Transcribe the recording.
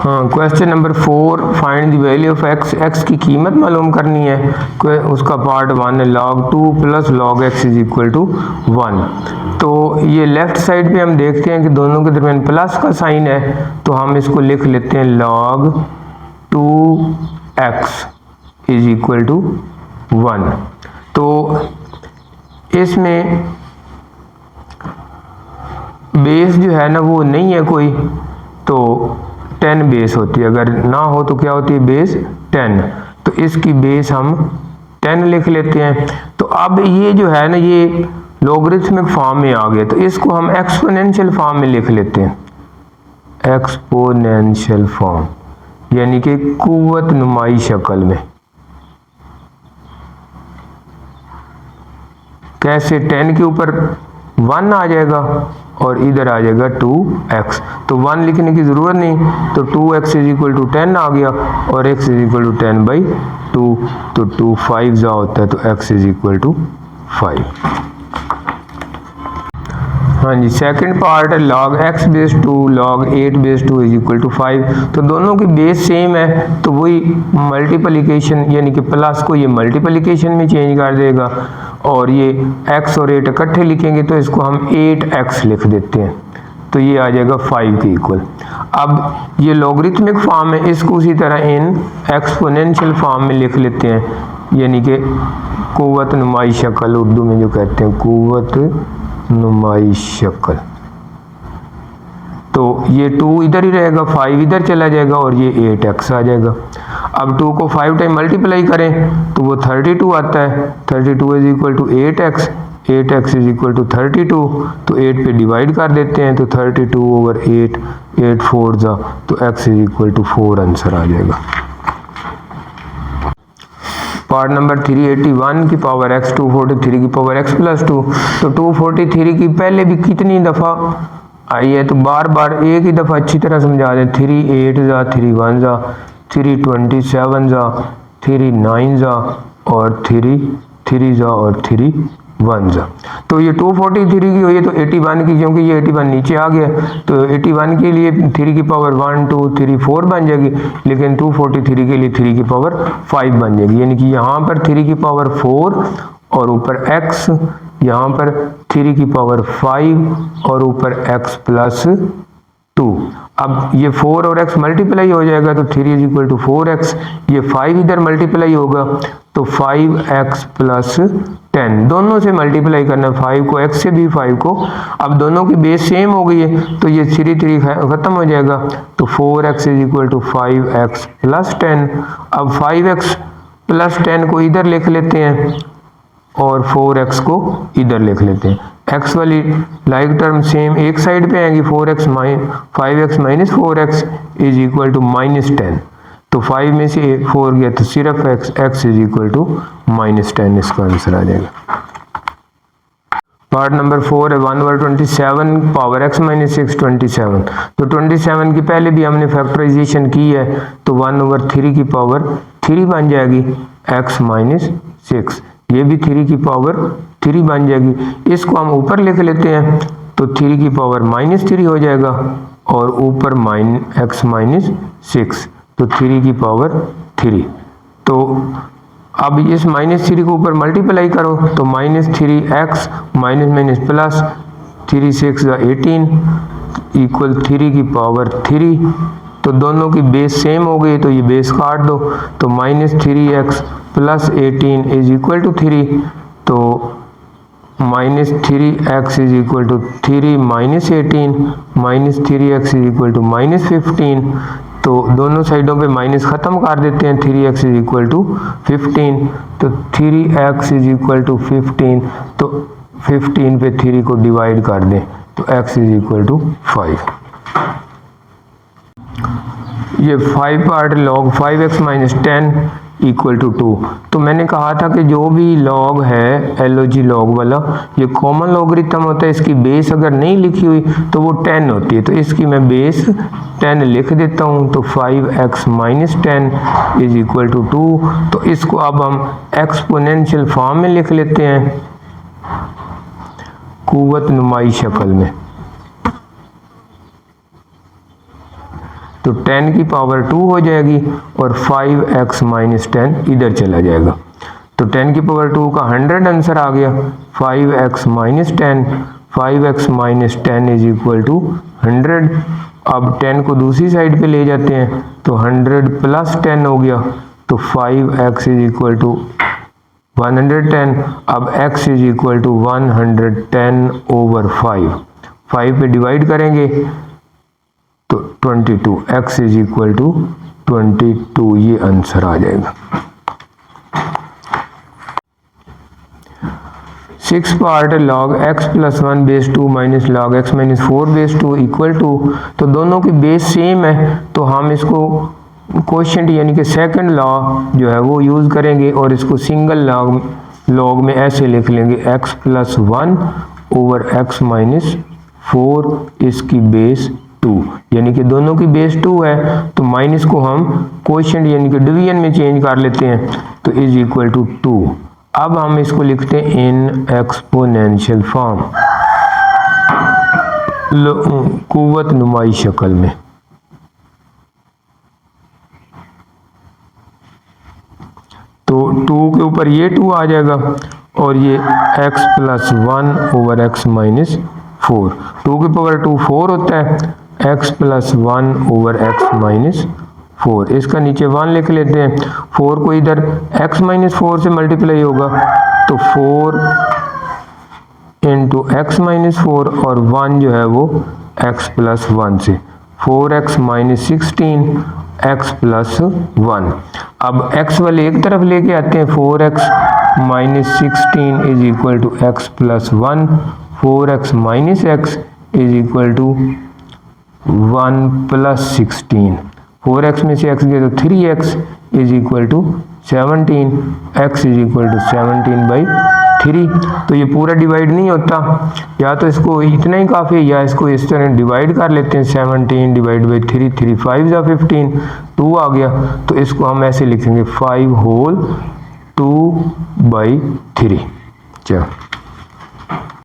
हाँ, question number 4, find the value of x. X की कीमत मालूम करनी है। उसका पार्ट 1 है log 2 plus log x is equal to 1। तो ये लेफ्ट साइड पे हम देखते हैं कि दोनों के दरमियान प्लस का साइन है, तो हम इसको लिख लेते हैं log 2x is equal to 1। तो इसमें बेस जो है ना वो नहीं है कोई, तो 10 बेस होती है, अगर ना हो तो क्या होती है बेस 10, तो इसकी बेस हम 10 लिख लेते हैं। तो अब ये जो है ना ये लॉगरिथमिक फॉर्म में आ गया, तो इसको हम एक्सपोनेंशियल फॉर्म में लिख लेते हैं, एक्सपोनेंशियल फॉर्म यानी कि कुव्वत नुमाई शक्ल में। कैसे? 10 के ऊपर 1 आ जाएगा और इधर आ जाएगा 2x, तो 1 लिखने की ज़रूरत नहीं, तो 2x इज इक्वल टू 10 आ गया और x इज इक्वल टू 10/2, तो 2 5 जा होता है, तो x इज इक्वल टू 5। हाँ जी, सेकंड पार्ट है log x base 2 log 8 base 2 is equal to 5। तो दोनों की बेस सेम है, तो वही मल्टीप्लिकेशन यानी कि प्लस को ये मल्टीप्लिकेशन में चेंज कर देगा, और ये x और 8 इकट्ठे लिखेंगे तो इसको हम 8x लिख देते हैं, तो ये आ जाएगा 5 के इक्वल। अब ये लॉगरिथमिक फॉर्म है, इसको उसी तरह इन एक्सपोनेंशियल फॉर्म में लिख लेते हैं, यानी कि कुव्वत नुमाई शक्ल उर्दू में जो कहते हैं कुव्वत नुमाई शक्ल। तो ये 2 इधर ही रहेगा, 5 इधर चला जाएगा और ये 8x आ जाएगा। अब 2 को 5 टाइम मल्टीप्लाई करें तो वो 32 आता है, 32 is equal to 8x, 8x is equal to 32, तो 8 पे डिवाइड कर देते हैं, तो 32/8, 8 4 जा, तो x is equal to 4 answer आ जाएगा। पार्ट नंबर 3, 81 की पावर x 243 की पावर x प्लस 2। तो 243 की पहले भी कितनी दफ़ा आई है, तो बार बार एक ही दफ़ा अच्छी तरह समझा दें। 3 8 जा, 3 1 जा, 3 27 जा, 3 9 जा और 3 3 जा और 3 1 जा। तो ये 243 की हुई है, तो 81 की, क्योंकि ये 81 नीचे आ गया, तो 81 के लिए 3 की पावर 1 2 3 4 बन जाएगी, लेकिन 243 के लिए 3 की पावर 5 बन जाएगी, यानी कि यहाँ पर 3 की पावर 4 और ऊपर x, यहाँ पर 3 की पावर 5 और ऊपर x प्लस 2। अब ये 4 और x मल्टीप्लाई हो जाएगा, तो 3 इज इक्वल टू 4x, ये 5 इधर मल्टीप्लाई होगा, तो 5x प्लस 10, दोनों से मल्टीप्लाई करना है, 5 को x से भी 5 को। अब दोनों की बेस सेम हो गई है, तो ये 3 3 खत्म हो जाएगा, तो 4x is equal to 5x plus 10। अब 5x प्लस 10 को इधर लिख लेते हैं और 4x को इधर लिख लेते हैं। x वाली लाइक टर्म सेम एक साइड पे आएंगी, 5x minus 4x is equal to -10, तो 5 में से 4 गया तो सिर्फ x इज इक्वल टू -10, इसका आंसर आ जाएगा। पार्ट नंबर 4 है 1/27 पावर x माइनस 6 27। तो 27 की पहले भी हमने फैक्टराइजेशन की है, तो 1/3 की पावर 3 बन जाएगी, x माइनस 6, ये भी 3 की पावर 3 बन जाएगी। इसको हम ऊपर लिख लेते हैं, तो 3 की पावर -3 हो जाएगा और ऊपर x माइनस 6, तो 3 की पावर 3। तो अब इस -3 को ऊपर मल्टीप्लाई करो, तो -3x माइनस प्लस 3 6 18 इक्वल 3 की पावर 3। तो दोनों की बेस सेम हो गई, तो ये बेस काट दो, तो -3x plus 18 is equal to 3, तो -3x is equal to 3 minus 18, -3x is equal to -15। तो दोनों साइडों पे माइनस ख़त्म कर देते हैं, 3x इज इक्वल टू 15, तो 3x इज इक्वल टू 15, तो 15 पे 3 को डिवाइड कर दें, तो x इज इक्वल टू 5। ये 5 part log 5x minus 10 equal to 2। तो मैंने कहा था कि जो भी log है LOG log वाला, ये कॉमन लॉगरिथम होता है, इसकी बेस अगर नहीं लिखी हुई तो वो 10 होती है, तो इसकी मैं बेस 10 लिख देता हूँ, तो 5x minus 10 is equal to 2। तो इसको अब हम एक्सपोनेंशियल फॉर्म में लिख लेते हैं, कुव्वत नुमाई शक्ल में। तो 10 की पावर 2 हो जाएगी और 5x माइनस 10 इधर चला जाएगा। तो 10 की पावर 2 का 100 आंसर आ गया। 5x minus 10, 5x minus 10 is equal to 100। अब 10 को दूसरी साइड पे ले जाते हैं तो 100 प्लस 10 हो गया, तो 5x इज इक्वल टू 110। अब x is equal to 110 over 5 पे डिवाइड करेंगे तो 22, x इज इक्वल टू 22, ये आंसर आ जाएगा। 6 part log x plus 1 base 2 minus log x minus 4 base 2 equal to, तो दोनों की बेस सेम है तो हम इसको क्वोशिएंट यानी कि सेकंड लॉ जो है वो यूज़ करेंगे और इसको सिंगल लॉग में ऐसे लिख लेंगे x plus 1 over x minus 4 इसकी बेस 2, यानी कि दोनों की बेस 2 है तो माइनस को हम क्वोशिएंट यानी कि डिवीजन में चेंज कर लेते हैं तो इज इक्वल टू 2। अब हम इसको लिखते हैं इन एक्सपोनेंशियल फॉर्म, कुव्वत नुमाई शक्ल में। तो 2 के ऊपर ये 2 आ जाएगा और ये x plus 1 over x minus 4। 2 की पावर 2 4 होता है, x plus 1 over x minus 4। इसका नीचे 1 लिख लेते हैं। 4 को इधर x माइनस 4 से मल्टीप्लाई होगा तो 4 इंटू एक्स माइनस 4 और 1 जो है वो x प्लस 1 से 4x माइनस 16 x प्लस 1। अब x वाले एक तरफ लेके आते हैं, 4x minus 16 is equal to x plus 1, 4x minus x is equal to 1 plus 16। 4x में से x गया तो 3x is equal to 17, x is equal to 17/3। तो ये पूरा डिवाइड नहीं होता, या तो इसको इतना ही काफ़ी है या इसको इस तरह डिवाइड कर लेते हैं। 17 डिवाइड बाई 3, 3 5 या 15, 2 आ गया तो इसको हम ऐसे लिखेंगे 5 होल 2/3। चलो।